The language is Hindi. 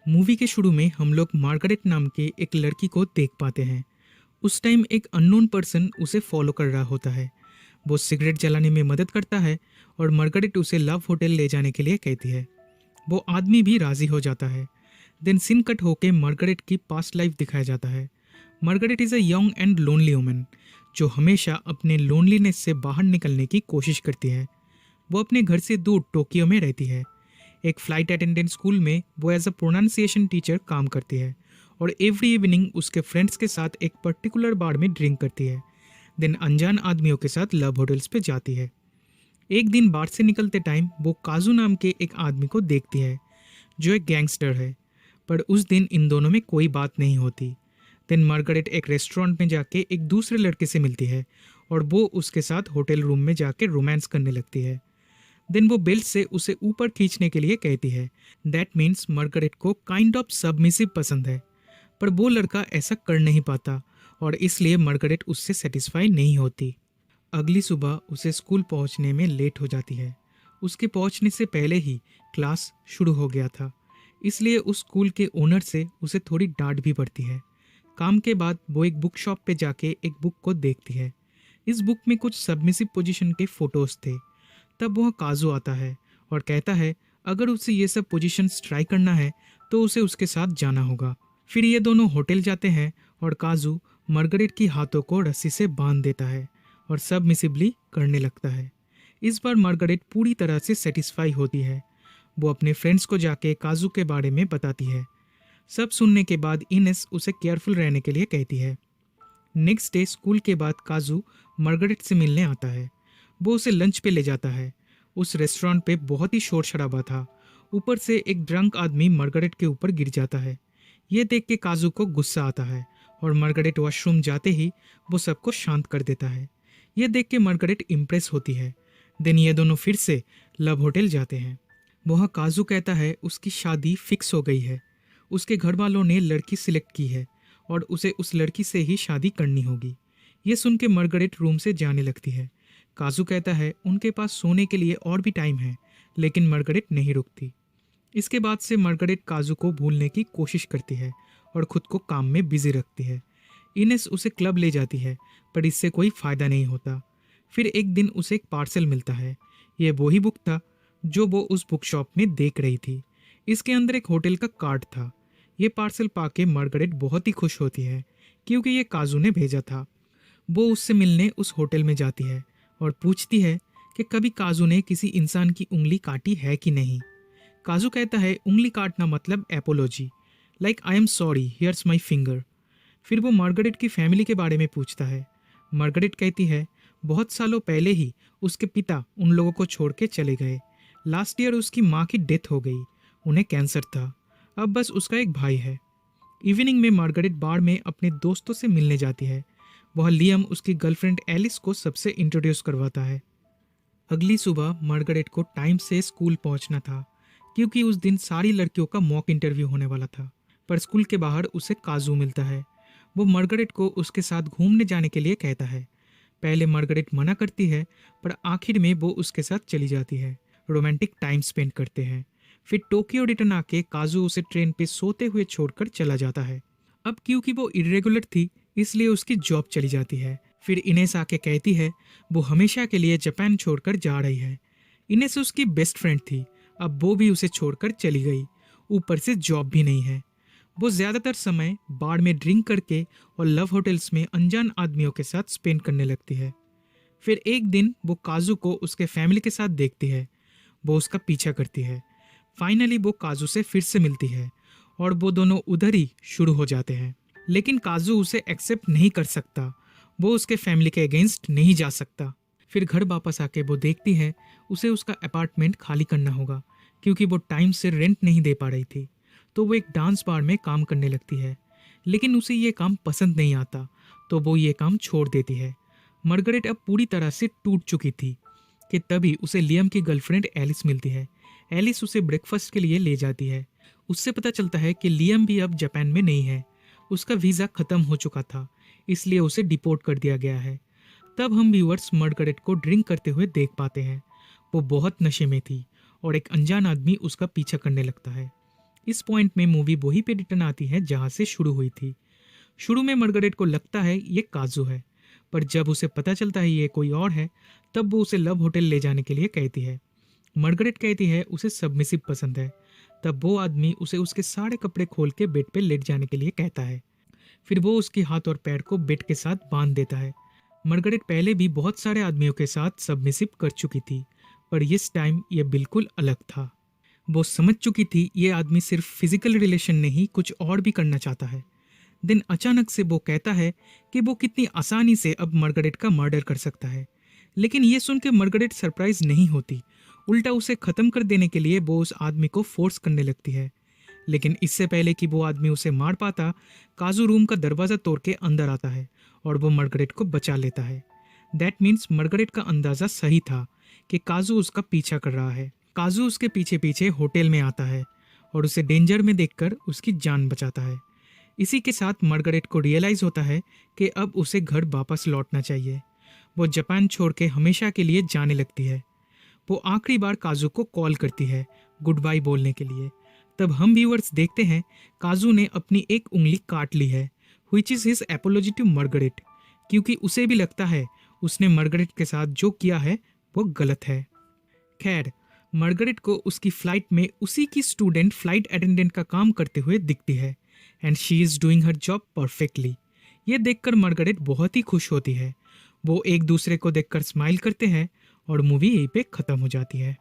मूवी के शुरू में हम लोग मार्गरेट नाम के एक लड़की को देख पाते हैं। उस टाइम एक अननोन पर्सन उसे फॉलो कर रहा होता है। वो सिगरेट जलाने में मदद करता है और मार्गरेट उसे लव होटल ले जाने के लिए कहती है। वो आदमी भी राजी हो जाता है। देन सीन कट होके मार्गरेट की पास्ट लाइफ दिखाया जाता है। Margaret is a young and lonely woman जो हमेशा अपने लोनलीनेस से बाहर निकलने की कोशिश करती है। वो अपने घर से दूर टोक्यो में रहती है। एक फ्लाइट अटेंडेंट स्कूल में वो एज अ प्रोनाउंसिएशन टीचर काम करती है और एवरी इवनिंग उसके फ्रेंड्स के साथ एक पर्टिकुलर बार में ड्रिंक करती है। देन अनजान आदमियों के साथ लव होटल्स पे जाती है। एक दिन बार से निकलते टाइम वो काजू नाम के एक आदमी को देखती है जो एक गैंगस्टर है। पर उस दिन इन दोनों में कोई बात नहीं होती। देन मार्गरेट एक रेस्टोरेंट में जाके एक दूसरे लड़के से मिलती है और वो उसके साथ होटल रूम में जाके रोमांस करने लगती है। देन वो बेल्ट से उसे ऊपर खींचने के लिए कहती है। दैट मीन्स मार्गरेट को काइंड ऑफ सबमिसिव पसंद है। पर वो लड़का ऐसा कर नहीं पाता और इसलिए मार्गरेट उससे सेटिस्फाई नहीं होती। अगली सुबह उसे स्कूल पहुंचने में लेट हो जाती है। उसके पहुंचने से पहले ही क्लास शुरू हो गया था, इसलिए उस स्कूल के ओनर से उसे थोड़ी डांट भी पड़ती है। काम के बाद वो एक बुक शॉप पे जाके एक बुक को देखती है। इस बुक में कुछ सबमिसिव पोजीशन के फोटोज थे। तब वह काजू आता है और कहता है अगर उसे ये सब पोजीशंस ट्राई करना है तो उसे उसके साथ जाना होगा। फिर ये दोनों होटल जाते हैं और काजू मार्गरेट की हाथों को रस्सी से बांध देता है और सबमिसिबली करने लगता है। इस बार मार्गरेट पूरी तरह से सेटिस्फाई होती है। वो अपने फ्रेंड्स को जाके काजू के बारे में बताती है। सब सुनने के बाद इनेस उसे केयरफुल रहने के लिए कहती है। नेक्स्ट डे स्कूल के बाद काजू मार्गरेट से मिलने आता है। वो उसे लंच पे ले जाता है। उस रेस्टोरेंट पे बहुत ही शोर शराबा था। ऊपर से एक ड्रंक आदमी मार्गरेट के ऊपर गिर जाता है। ये देख के काजू को गुस्सा आता है और मार्गरेट वॉशरूम जाते ही वो सबको शांत कर देता है। ये देख के मार्गरेट इम्प्रेस होती है। देन ये दोनों फिर से लव होटल जाते हैं। वहाँ काजू कहता है उसकी शादी फिक्स हो गई है। उसके घर वालों ने लड़की सिलेक्ट की है और उसे उस लड़की से ही शादी करनी होगी। ये सुन के मार्गरेट रूम से जाने लगती है। काजू कहता है उनके पास सोने के लिए और भी टाइम है, लेकिन मार्गरेट नहीं रुकती। इसके बाद से मार्गरेट काजू को भूलने की कोशिश करती है और खुद को काम में बिजी रखती है। इनेस उसे क्लब ले जाती है, पर इससे कोई फायदा नहीं होता। फिर एक दिन उसे एक पार्सल मिलता है। ये वही बुक था जो वो उस बुक शॉप में देख रही थी। इसके अंदर एक होटल का कार्ड था। ये पार्सल पाके मार्गरेट बहुत ही खुश होती है क्योंकि ये काजू ने भेजा था। वो उससे मिलने उस होटल में जाती है और पूछती है कि कभी काजू ने किसी इंसान की उंगली काटी है कि नहीं। काजू कहता है उंगली काटना मतलब apology, like I am sorry here's my finger. फिर वो मार्गरेट की फैमिली के बारे में पूछता है। मार्गरेट कहती है बहुत सालों पहले ही उसके पिता उन लोगों को छोड़ के चले गए। लास्ट ईयर उसकी माँ की डेथ हो गई। उन्हें कैंसर था। अब बस उसका एक भाई है। इवनिंग में मार्गरेट बार में अपने दोस्तों से मिलने जाती है। वह लियम उसकी गर्लफ्रेंड एलिस को सबसे इंट्रोड्यूस करवाता है। अगली सुबह मार्गरेट को टाइम से स्कूल पहुंचना था क्योंकि उस दिन सारी लड़कियों का मॉक इंटरव्यू होने वाला था। पर स्कूल के बाहर उसे काजू मिलता है। वो मार्गरेट को उसके साथ घूमने जाने के लिए कहता है। पहले मार्गरेट मना करती है, पर आखिर में वो उसके साथ चली जाती है। रोमांटिक टाइम स्पेंड करते हैं। फिर टोक्यो रिटर्न आके काजू उसे ट्रेन पे सोते हुए छोड़कर चला जाता है। अब क्योंकि वो इरेगुलर थी इसलिए उसकी जॉब चली जाती है। फिर इनेस आके कहती है वो हमेशा के लिए जापान छोड़कर जा रही है। इनेस उसकी बेस्ट फ्रेंड थी, अब वो भी उसे छोड़कर चली गई। ऊपर से जॉब भी नहीं है। वो ज़्यादातर समय बार में ड्रिंक करके और लव होटल्स में अनजान आदमियों के साथ स्पेंड करने लगती है। फिर एक दिन वो काजू को उसके फैमिली के साथ देखती है। वो उसका पीछा करती है। फाइनली वो काजू से फिर से मिलती है और वो दोनों उधर ही शुरू हो जाते हैं। लेकिन काजू उसे एक्सेप्ट नहीं कर सकता। वो उसके फैमिली के अगेंस्ट नहीं जा सकता। फिर घर वापस आके वो देखती है उसे उसका अपार्टमेंट खाली करना होगा क्योंकि वो टाइम से रेंट नहीं दे पा रही थी। तो वो एक डांस बार में काम करने लगती है, लेकिन उसे ये काम पसंद नहीं आता, तो वो ये काम छोड़ देती है। मार्गरेट अब पूरी तरह से टूट चुकी थी कि तभी उसे लियम की गर्लफ्रेंड एलिस मिलती है। एलिस उसे ब्रेकफास्ट के लिए ले जाती है। उससे पता चलता है कि लियम भी अब जापान में नहीं है। उसका वीज़ा ख़त्म हो चुका था, इसलिए उसे डिपोर्ट कर दिया गया है। तब हम व्यूअर्स मार्गरेट को ड्रिंक करते हुए देख पाते हैं। वो बहुत नशे में थी और एक अनजान आदमी उसका पीछा करने लगता है। इस पॉइंट में मूवी वही पे रिटर्न आती है जहाँ से शुरू हुई थी। शुरू में मार्गरेट को लगता है ये काजू है, पर जब उसे पता चलता है ये कोई और है, तब वो उसे लव होटल ले जाने के लिए कहती है। मार्गरेट कहती है उसे सबमिसिव पसंद है। तब वो आदमी उसे उसके सारे कपड़े खोल के बेड पे लेट जाने के लिए कहता है। फिर वो उसके हाथ और पैर को बेड के साथ बांध देता है। मार्गरेट पहले भी बहुत सारे आदमियों के साथ सबमिसिव कर चुकी थी, पर इस टाइम ये बिल्कुल अलग था। वो समझ चुकी थी ये आदमी सिर्फ फिजिकल रिलेशन नहीं, कुछ और भी करना चाहता है। दिन अचानक से वो कहता है कि वो कितनी आसानी से अब मार्गरेट का मर्डर कर सकता है। लेकिन ये सुन के मार्गरेट सरप्राइज नहीं होती, उल्टा उसे खत्म कर देने के लिए वो उस आदमी को फोर्स करने लगती है। लेकिन इससे पहले कि वो आदमी उसे मार पाता, काजू रूम का दरवाजा तोड़ के अंदर आता है और वो मार्गरेट को बचा लेता है। दैट मीन्स मार्गरेट का अंदाजा सही था कि काजू उसका पीछा कर रहा है। काजू उसके पीछे पीछे होटल में आता है और उसे डेंजर में देखकर उसकी जान बचाता है। इसी के साथ मार्गरेट को रियलाइज होता है कि अब उसे घर वापस लौटना चाहिए। वो जापान छोड़ के हमेशा के लिए जाने लगती है। वो आखिरी बार काजू को कॉल करती है गुड बाय बोलने के लिए। तब हम व्यूअर्स देखते हैं काजू ने अपनी एक उंगली काट ली है, which is his apology to Margaret, क्योंकि उसे भी लगता है उसने मार्गरेट के साथ जो किया है वो गलत है। खैर, मार्गरेट को उसकी फ्लाइट में उसी की स्टूडेंट फ्लाइट अटेंडेंट का काम करते हुए दिखती है and she is doing her job perfectly. ये देखकर मार्गरेट बहुत ही खुश होती है। वो एक दूसरे को देखकर स्माइल करते हैं और मूवी यहीं पे खत्म हो जाती है।